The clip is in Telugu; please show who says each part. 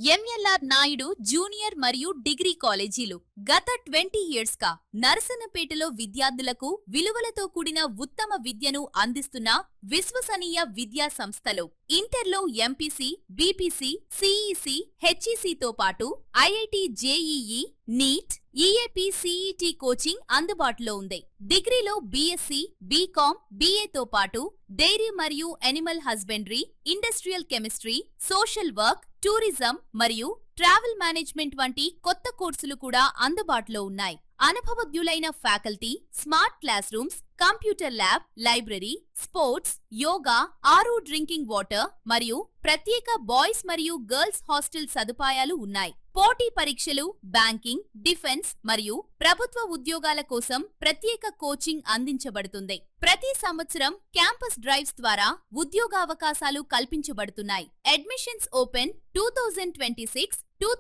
Speaker 1: ఎంఎల్ఆర్ నాయుడు జూనియర్ మరియు డిగ్రీ కాలేజీలు గత 20 ఇయర్స్ గా నరసన్నపేటలో విద్యార్థులకు విలువలతో కూడిన ఉత్తమ విద్యను అందిస్తున్న విశ్వసనీయ విద్యా సంస్థలు. ఇంటర్లో ఎంపీసీ, బీపీసీ, సిఈసి, హెచ్ఈసీతో పాటు IIT JEE, NEET, EAP, CET coaching అందుబాటులో ఉంది. డిగ్రీలో బీఎస్సీ, బీకాం, బీఏతో పాటు డైరీ మరియు animal husbandry, industrial chemistry, social work, tourism మరియు ట్రావెల్ మేనేజ్మెంట్ వంటి కొత్త కోర్సులు కూడా అందుబాటులో ఉన్నాయి. అనుభవజ్ఞులైన faculty, smart class rooms, computer lab, library, sports, yoga, RO drinking water మరియు ప్రత్యేక బాయ్స్ మరియు గర్ల్స్ హాస్టల్ సదుపాయాలు ఉన్నాయి. పోటీ పరీక్షలు, బ్యాంకింగ్, డిఫెన్స్ మరియు ప్రభుత్వ ఉద్యోగాల కోసం ప్రత్యేక కోచింగ్ అందించబడుతుంది. ప్రతి సంవత్సరం క్యాంపస్ డ్రైవ్స్ ద్వారా ఉద్యోగావకాశాలు కల్పించబడుతున్నాయి. Admissions open 2026